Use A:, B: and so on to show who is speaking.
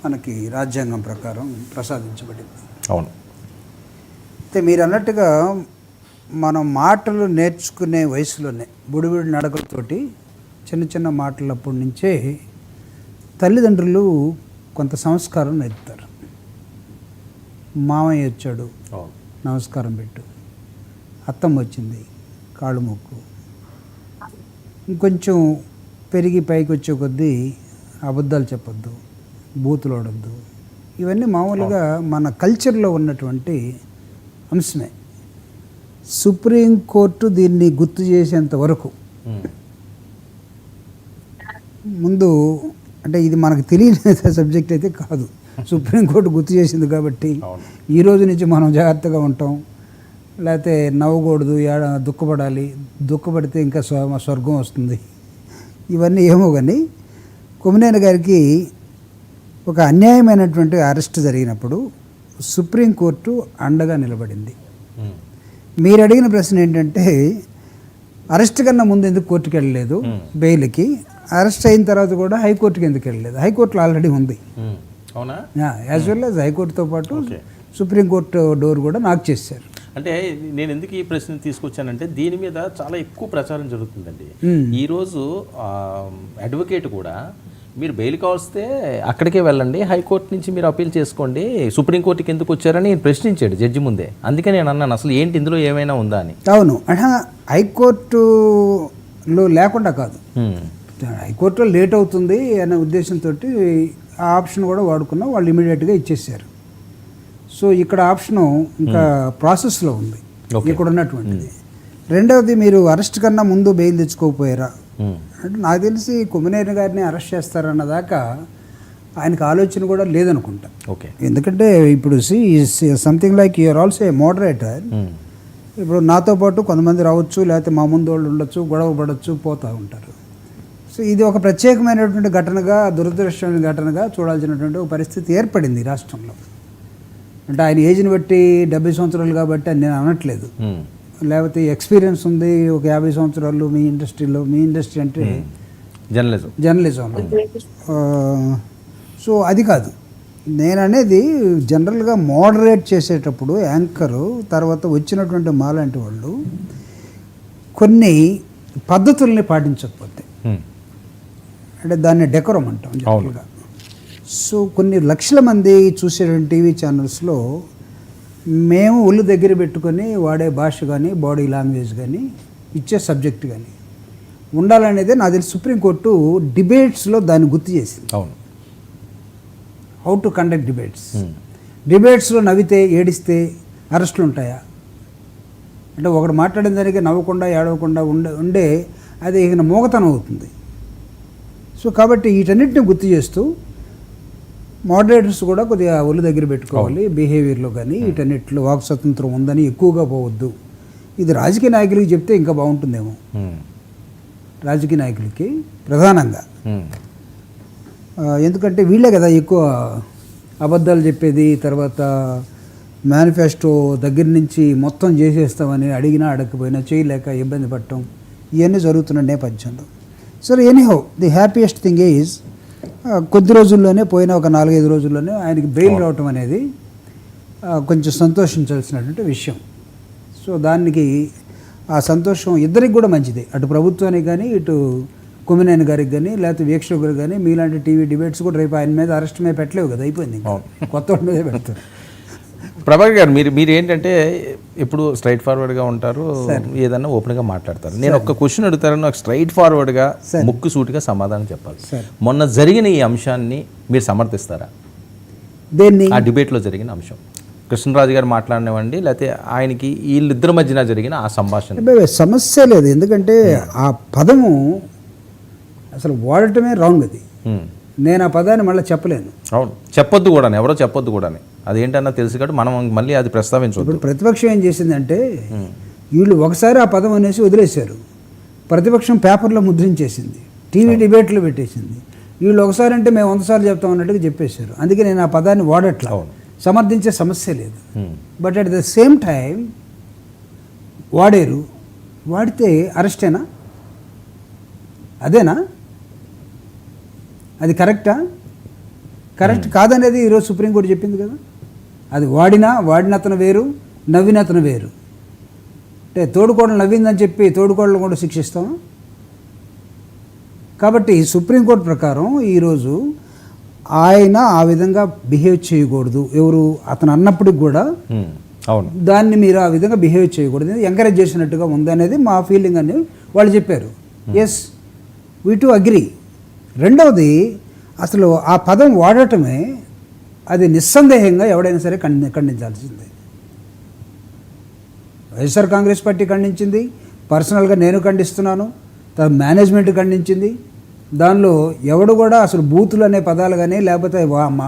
A: మనకి రాజ్యాంగం ప్రకారం ప్రసాదించబడింది.
B: అవును.
A: అయితే మీరు అన్నట్టుగా మనం మాటలు నేర్చుకునే వయసులోనే బుడిబుడి నడకలతోటి చిన్న చిన్న మాటలప్పటి నుంచే తల్లిదండ్రులు కొంత సంస్కారం నేర్పుతారు. మామయ్య వచ్చాడు, నమస్కారం పెట్టు, అత్తమ్మ వచ్చింది, కాళ్ళు మొక్కు. ఇంకొంచెం పెరిగి పైకి వచ్చే కొద్దీ అబద్ధాలు చెప్పొద్దు, బూతులు ఆడొద్దు. ఇవన్నీ మామూలుగా మన కల్చర్లో ఉన్నటువంటి అంశమే. సుప్రీంకోర్టు దీన్ని గుర్తు చేసేంత వరకు ముందు అంటే ఇది మనకు తెలియని సబ్జెక్ట్ అయితే కాదు. సుప్రీంకోర్టు గుర్తు చేసింది కాబట్టి ఈ రోజు నుంచి మనం జాగ్రత్తగా ఉంటాం. లేకపోతే నవ్వకూడదు, దుఃఖపడాలి, దుఃఖపడితే ఇంకా స్వర్గం వస్తుంది. ఇవన్నీ ఏమో కానీ కొమ్మినేని గారికి ఒక అన్యాయమైనటువంటి అరెస్ట్ జరిగినప్పుడు సుప్రీంకోర్టు అండగా నిలబడింది. మీరు అడిగిన ప్రశ్న ఏంటంటే అరెస్ట్ కన్నా ముందు ఎందుకు కోర్టుకు వెళ్ళలేదు బెయిల్కి, అరెస్ట్ అయిన తర్వాత కూడా హైకోర్టుకి ఎందుకు వెళ్ళలేదు? హైకోర్టులో ఆల్రెడీ ఉంది, యాజ్ వెల్ యాజ్ హైకోర్టుతో పాటు సుప్రీంకోర్టు డోర్ కూడా నాక్ చేశారు.
B: అంటే నేను ఎందుకు ఈ ప్రశ్న తీసుకొచ్చానంటే దీని మీద చాలా ఎక్కువ ప్రచారం జరుగుతుందండి. ఈరోజు అడ్వకేట్ కూడా మీరు బెయిల్ కావస్తే అక్కడికే వెళ్ళండి, హైకోర్టు నుంచి మీరు అప్పీల్ చేసుకోండి, సుప్రీంకోర్టుకి ఎందుకు వచ్చారని ప్రశ్నించాడు జడ్జి ముందే. అందుకే నేను అన్నాను అసలు ఏంటి ఇందులో ఏమైనా ఉందా అని.
A: అవును, హైకోర్టులో లేకుండా కాదు, హైకోర్టులో లేట్ అవుతుంది అనే ఉద్దేశంతో ఆ ఆప్షన్ కూడా వాడుకున్నా వాళ్ళు ఇమీడియట్గా ఇచ్చేసారు. సో ఇక్కడ ఆప్షను ఇంకా ప్రాసెస్లో ఉంది ఇక్కడ ఉన్నటువంటిది. రెండవది, మీరు అరెస్ట్ కన్నా ముందు బెయిల్ తెచ్చుకోకపోయారా అంటే నాకు తెలిసి కొమ్మినేని గారిని అరెస్ట్ చేస్తారన్నదాకా ఆయనకు ఆలోచన కూడా లేదనుకుంటా.
B: ఓకే,
A: ఎందుకంటే ఇప్పుడు something like you're also a moderator. ఇప్పుడు నాతో పాటు కొంతమంది రావచ్చు, లేకపోతే మా ముందు వాళ్ళు ఉండొచ్చు, గొడవ పడవచ్చు, పోతూ ఉంటారు. సో ఇది ఒక ప్రత్యేకమైనటువంటి ఘటనగా, దురదృష్టమైన ఘటనగా చూడాల్సినటువంటి ఒక పరిస్థితి ఏర్పడింది రాష్ట్రంలో. అంటే ఆయన ఏజ్ని బట్టి 70 సంవత్సరాలు కాబట్టి అని నేను అనట్లేదు, లేకపోతే ఎక్స్పీరియన్స్ ఉంది ఒక 50 సంవత్సరాలు మీ ఇండస్ట్రీలో. మీ ఇండస్ట్రీ అంటే జర్నలిజంలో. సో అది కాదు నేను అనేది. జనరల్గా మోడరేట్ చేసేటప్పుడు యాంకరు తర్వాత వచ్చినటువంటి మాలాంటి వాళ్ళు కొన్ని పద్ధతుల్ని పాటించకపోతే అంటే దాన్ని డెకోరం అంటాం జనరల్గా. సో కొన్ని లక్షల మంది చూసేటువంటి టీవీ ఛానల్స్లో మేము ఒళ్ళు దగ్గర పెట్టుకొని వాడే భాష కానీ, బాడీ లాంగ్వేజ్ కానీ, ఇచ్చే సబ్జెక్ట్ కానీ ఉండాలనేదే నాకు తెలిసి సుప్రీంకోర్టు డిబేట్స్లో దాన్ని గుర్తు చేసింది.
B: అవును,
A: హౌ టు కండక్ట్ డిబేట్స్. డిబేట్స్లో నవ్వితే ఏడిస్తే అరెస్టులు ఉంటాయా అంటే ఒకడు మాట్లాడిన దానికి నవ్వకుండా ఏడవకుండా ఉండే అది ఇక మోగతనం అవుతుంది. సో కాబట్టి వీటన్నిటిని గుర్తు చేస్తూ మోడరేటర్స్ కూడా కొద్దిగా ఒళ్ళు దగ్గర పెట్టుకోవాలి. బిహేవియర్లో కానీ వీటన్నిటిలో వాక్ స్వతంత్రం ఉందని ఎక్కువగా పోవద్దు. ఇది రాజకీయ నాయకులకి చెప్తే ఇంకా బాగుంటుందేమో, రాజకీయ నాయకులకి ప్రధానంగా. ఎందుకంటే వీళ్ళే కదా ఎక్కువ అబద్ధాలు చెప్పేది, తర్వాత మేనిఫెస్టో దగ్గర నుంచి మొత్తం చేసేస్తామని అడిగినా అడగకపోయినా చేయలేక ఇబ్బంది పడటం ఇవన్నీ జరుగుతున్న నేపథ్యంలో. సరే, anyhow the happiest thing is కొద్ది రోజుల్లోనే, పోయిన ఒక 4-5 రోజుల్లోనే ఆయనకి బెయిల్ రావటం అనేది కొంచెం సంతోషించాల్సినటువంటి విషయం. సో దానికి ఆ సంతోషం ఇద్దరికి కూడా మంచిదే, అటు ప్రభుత్వానికి కానీ, ఇటు కొమ్మినేని గారికి కానీ, లేకపోతే వీక్షకులు కానీ. మీలాంటి టీవీ డిబేట్స్ కూడా రేపు ఆయన మీద అరెస్ట్ మీద పెట్టలేవు కదా, అయిపోయింది, కొత్త వాడి మీదే పెడతారు.
B: ప్రభాకర్ గారు, మీరు ఏంటంటే ఎప్పుడు స్ట్రైట్ ఫార్వర్డ్గా ఉంటారు, ఏదన్నా ఓపెన్గా మాట్లాడతారు. నేను ఒక క్వశ్చన్ అడుగుతాను, నాకు స్ట్రైట్ ఫార్వర్డ్గా ముక్కు సూటిగా సమాధానం చెప్పాలి. మొన్న జరిగిన ఈ అంశాన్ని మీరు సమర్థిస్తారా?
A: దేన్ని? ఆ
B: డిబేట్లో జరిగిన అంశం, కృష్ణరాజు గారు మాట్లాడినవండి, లేకపోతే ఆయనకి వీళ్ళిద్దరి మధ్యన జరిగిన ఆ సంభాషణ.
A: సమస్య లేదు, ఎందుకంటే ఆ పదము అసలు వాడటమే రాంగ్. అది నేను ఆ పదాన్ని మళ్ళీ చెప్పలేను.
B: అవును, చెప్పొద్దు కూడా, ఎవరో చెప్పొద్దు కూడా. అదేంటన్నా తెలుసు కాబట్టి మనం మళ్ళీ అది ప్రస్తావించదు.
A: ఇప్పుడు ప్రతిపక్షం ఏం చేసిందంటే వీళ్ళు ఒకసారి ఆ పదం అనేసి వదిలేశారు, ప్రతిపక్షం పేపర్లో ముద్రించేసింది, టీవీ డిబేట్లో పెట్టేసింది. వీళ్ళు ఒకసారి అంటే మేము 100 సార్లు చెప్తాం అన్నట్టుగా చెప్పేశారు. అందుకే నేను ఆ పదాన్ని వాడట్లా, సమర్థించే సమస్య లేదు. But at the same time వాడారు, వాడితే అరెస్టేనా? అదేనా? అది కరెక్టా? కరెక్ట్ కాదనేది ఈరోజు సుప్రీంకోర్టు చెప్పింది కదా. అది వాడిన అతను వేరు, నవ్విన అతను వేరు. అంటే తోడుకోడలు నవ్విందని చెప్పి తోడుకోడలు కూడా శిక్షిస్తామా? కాబట్టి సుప్రీంకోర్టు ప్రకారం ఈరోజు ఆయన ఆ విధంగా బిహేవ్ చేయకూడదు. ఎవరు అతను అన్నప్పటికి కూడా
B: అవును,
A: దాన్ని మీరు ఆ విధంగా బిహేవ్ చేయకూడదు, ఎంకరేజ్ చేసినట్టుగా ఉందనేది మా ఫీలింగ్ అని వాళ్ళు చెప్పారు. Yes, we too agree. రెండవది, అసలు ఆ పదం వాడటమే అది నిస్సందేహంగా ఎవడైనా సరే ఖండించాల్సిందే. వైఎస్ఆర్ కాంగ్రెస్ పార్టీ ఖండించింది, పర్సనల్గా నేను ఖండిస్తున్నాను, మేనేజ్మెంట్ ఖండించింది. దానిలో ఎవడు కూడా అసలు బూతులు అనే పదాలు కానీ లేకపోతే